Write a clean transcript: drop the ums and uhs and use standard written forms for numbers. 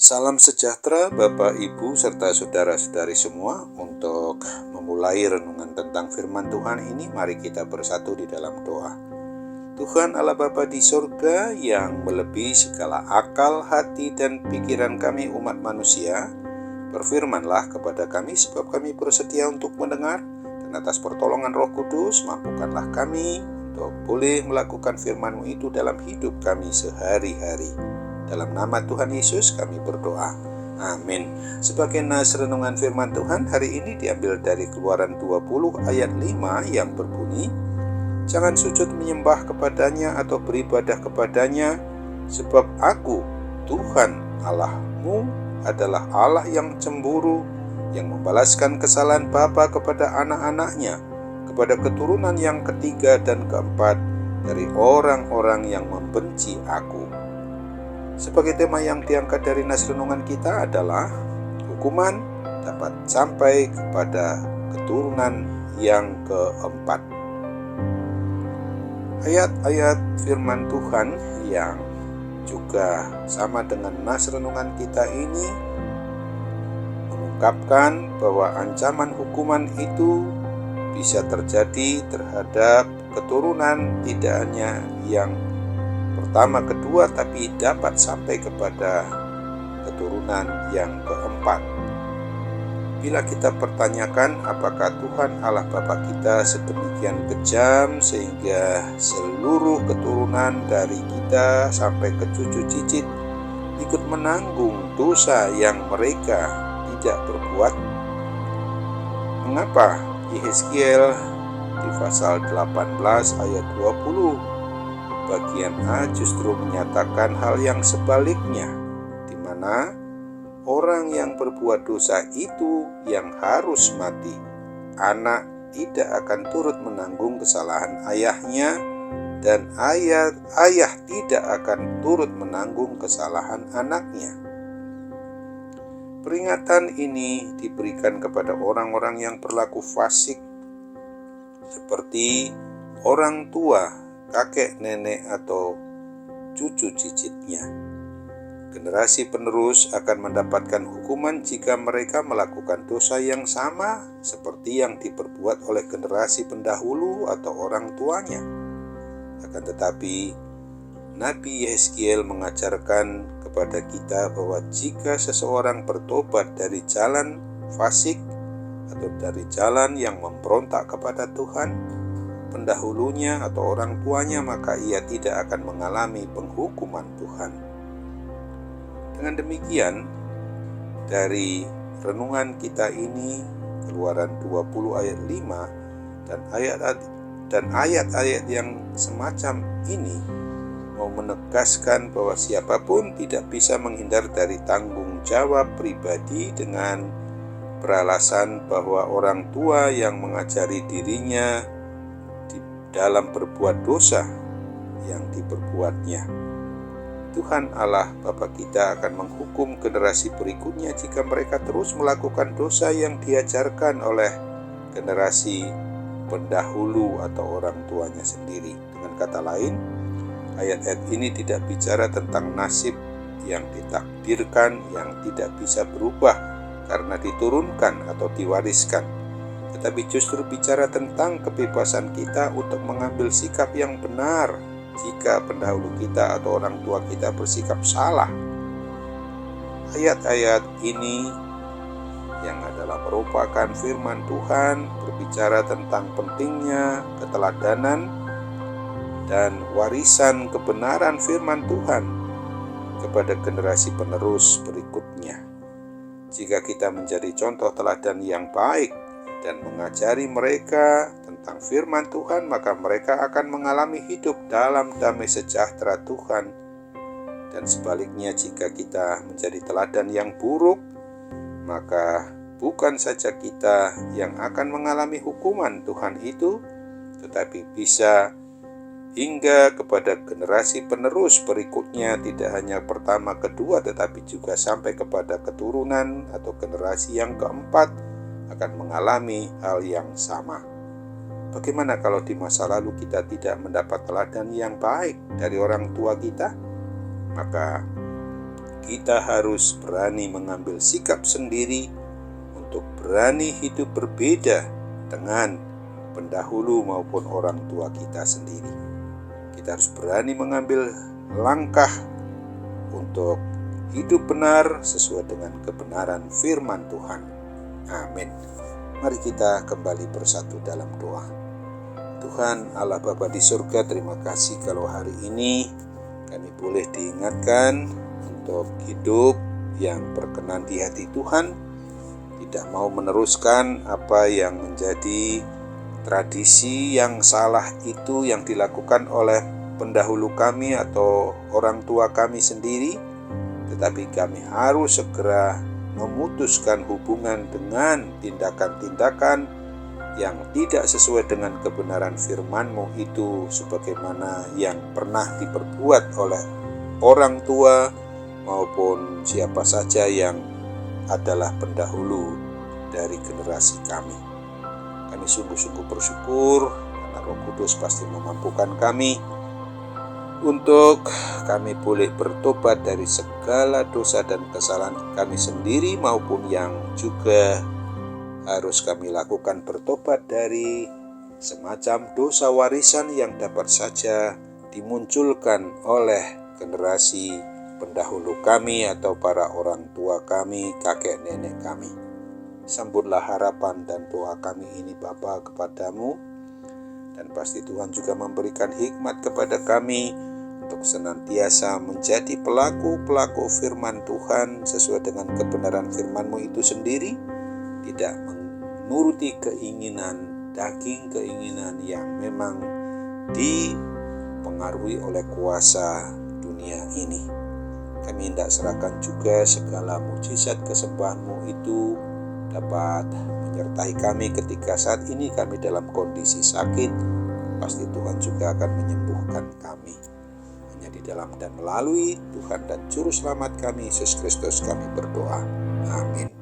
Salam sejahtera Bapak, Ibu, serta saudara-saudari semua. Untuk memulai renungan tentang firman Tuhan ini, mari kita bersatu di dalam doa. Tuhan Allah Bapa di surga yang melebihi segala akal, hati, dan pikiran kami umat manusia, berfirmanlah kepada kami sebab kami bersedia untuk mendengar, dan atas pertolongan Roh Kudus mampukanlah kami untuk boleh melakukan firman-Mu itu dalam hidup kami sehari-hari. Dalam nama Tuhan Yesus kami berdoa. Amin. Sebagai nas renungan firman Tuhan hari ini diambil dari Keluaran 20 ayat 5 yang berbunyi, jangan sujud menyembah kepadanya atau beribadah kepadanya, sebab aku, Tuhan Allahmu, adalah Allah yang cemburu, yang membalaskan kesalahan bapa kepada anak-anaknya, kepada keturunan yang ketiga dan keempat dari orang-orang yang membenci aku. Sebagai tema yang diangkat dari nas renungan kita adalah hukuman dapat sampai kepada keturunan yang keempat. Ayat-ayat firman Tuhan yang juga sama dengan nas renungan kita ini mengungkapkan bahwa ancaman hukuman itu bisa terjadi terhadap keturunan tidak hanya yang pertama, kedua, tapi dapat sampai kepada keturunan yang keempat. Bila kita pertanyakan apakah Tuhan Allah Bapa kita sedemikian kejam sehingga seluruh keturunan dari kita sampai ke cucu cicit ikut menanggung dosa yang mereka tidak berbuat? Mengapa Yehezkiel di pasal 18 ayat 20 bagian A justru menyatakan hal yang sebaliknya, di mana orang yang berbuat dosa itu yang harus mati. Anak tidak akan turut menanggung kesalahan ayahnya, dan ayah tidak akan turut menanggung kesalahan anaknya. Peringatan ini diberikan kepada orang-orang yang berlaku fasik, seperti orang tua, kakek, nenek, atau cucu cicitnya. Generasi penerus akan mendapatkan hukuman jika mereka melakukan dosa yang sama seperti yang diperbuat oleh generasi pendahulu atau orang tuanya. Akan tetapi, Nabi Yehezkiel mengajarkan kepada kita bahwa jika seseorang bertobat dari jalan fasik atau dari jalan yang memberontak kepada Tuhan, pendahulunya atau orang tuanya, maka ia tidak akan mengalami penghukuman Tuhan. Dengan demikian, dari renungan kita ini, Keluaran 20 ayat 5 dan ayat-ayat yang semacam ini mau menegaskan bahwa siapapun tidak bisa menghindar dari tanggung jawab pribadi dengan beralasan bahwa orang tua yang mengajari dirinya dalam berbuat dosa yang diperbuatnya. Tuhan Allah Bapa kita akan menghukum generasi berikutnya jika mereka terus melakukan dosa yang diajarkan oleh generasi pendahulu atau orang tuanya sendiri. Dengan kata lain, ayat-ayat ini tidak bicara tentang nasib yang ditakdirkan yang tidak bisa berubah karena diturunkan atau diwariskan, tetapi justru bicara tentang kebebasan kita untuk mengambil sikap yang benar jika pendahulu kita atau orang tua kita bersikap salah. Ayat-ayat ini yang adalah merupakan firman Tuhan berbicara tentang pentingnya keteladanan dan warisan kebenaran firman Tuhan kepada generasi penerus berikutnya. Jika kita menjadi contoh teladan yang baik dan mengajari mereka tentang firman Tuhan, maka mereka akan mengalami hidup dalam damai sejahtera Tuhan. Dan sebaliknya, jika kita menjadi teladan yang buruk, maka bukan saja kita yang akan mengalami hukuman Tuhan itu, tetapi bisa hingga kepada generasi penerus berikutnya, tidak hanya pertama, kedua, tetapi juga sampai kepada keturunan atau generasi yang keempat akan mengalami hal yang sama. Bagaimana kalau di masa lalu kita tidak mendapat teladan yang baik dari orang tua kita? Maka kita harus berani mengambil sikap sendiri untuk berani hidup berbeda dengan pendahulu maupun orang tua kita sendiri. Kita harus berani mengambil langkah untuk hidup benar sesuai dengan kebenaran firman Tuhan. Amin. Mari kita kembali bersatu dalam doa. Tuhan Allah Bapa di surga, terima kasih kalau hari ini kami boleh diingatkan untuk hidup yang berkenan di hati Tuhan, tidak mau meneruskan apa yang menjadi tradisi yang salah itu yang dilakukan oleh pendahulu kami atau orang tua kami sendiri, tetapi kami harus segera memutuskan hubungan dengan tindakan-tindakan yang tidak sesuai dengan kebenaran firman-Mu itu, sebagaimana yang pernah diperbuat oleh orang tua maupun siapa saja yang adalah pendahulu dari generasi kami. Kami sungguh-sungguh bersyukur karena Roh Kudus pasti memampukan kami untuk kami boleh bertobat dari segala dosa dan kesalahan kami sendiri maupun yang juga harus kami lakukan, bertobat dari semacam dosa warisan yang dapat saja dimunculkan oleh generasi pendahulu kami atau para orang tua kami, kakek nenek kami. Sambutlah harapan dan doa kami ini Bapa kepadamu, dan pasti Tuhan juga memberikan hikmat kepada kami untuk senantiasa menjadi pelaku-pelaku firman Tuhan sesuai dengan kebenaran firman-Mu itu sendiri, tidak menuruti keinginan daging, keinginan yang memang dipengaruhi oleh kuasa dunia ini. Kami hendak serahkan juga segala mujizat kesembahan-Mu itu dapat menyertai kami ketika saat ini kami dalam kondisi sakit. Pasti Tuhan juga akan menyembuhkan kami. Hanya di dalam dan melalui Tuhan dan Juru Selamat kami, Yesus Kristus, kami berdoa. Amin.